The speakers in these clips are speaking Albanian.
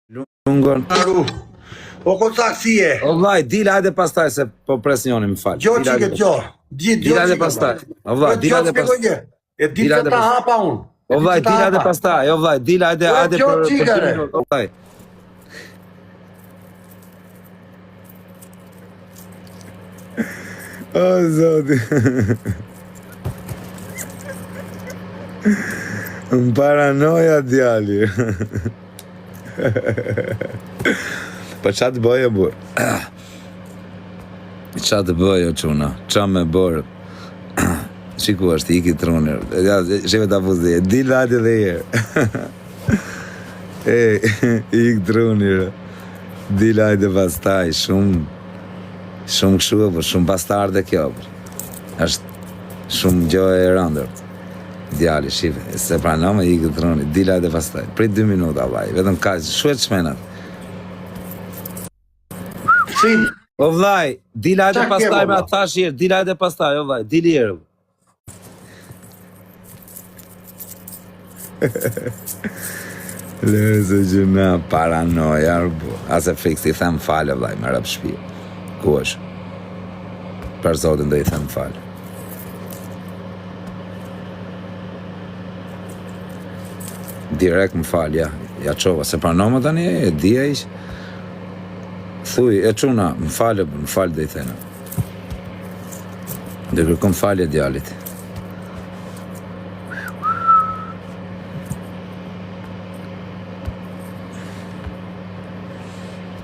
Lungon. O koca si je? O vllaj, dil hajde pastaj se po presjoni, më fal. Gjo çike gjo. Dil hajde pastaj. O vllaj, dil hajde pastaj. E dil se ta hapa unë. O vllaj, dil hajde pastaj. O vllaj, dil hajde për. O vllaj. O zoti. Më paranoja djali. Pa qa të bëjë, burë? Qa të bëjë, o quna? Qa me bërë? Shiku është, iki trunër. Shepe ta fuzdi, dil hajde dhe jerë. Ik trunër. Dil hajde pastaj, shumë këshu, për shumë bastarde kjo, për. Është shumë gjoj e rëndër. Djali, shive, se prano me ikë truni, dil hajde pastaj. Prit 2 minuta, vaj, vetëm ka, shuet shmenat. O vllaj, dil hajde pastaj me ata shirë, dil hajde pastaj, o vllaj, dil jerë. Lëse që na paranoja, ase fiks, i them falë, vllaj, me rap shpia. Ku është? Për zotin dhe i them falë. Direkt më falë, ja qova, se pranoma tani, e dhja ish. Thuj, e quna, më falë dhe i thena. Dhe kërkom falje djalit.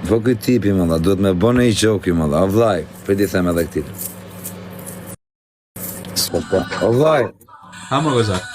Po këj tipi, më dha, duhet me bëne i qoki, më dha, o vllaj, për ti them edhe këtitër. O vllaj. Ha më gëzat.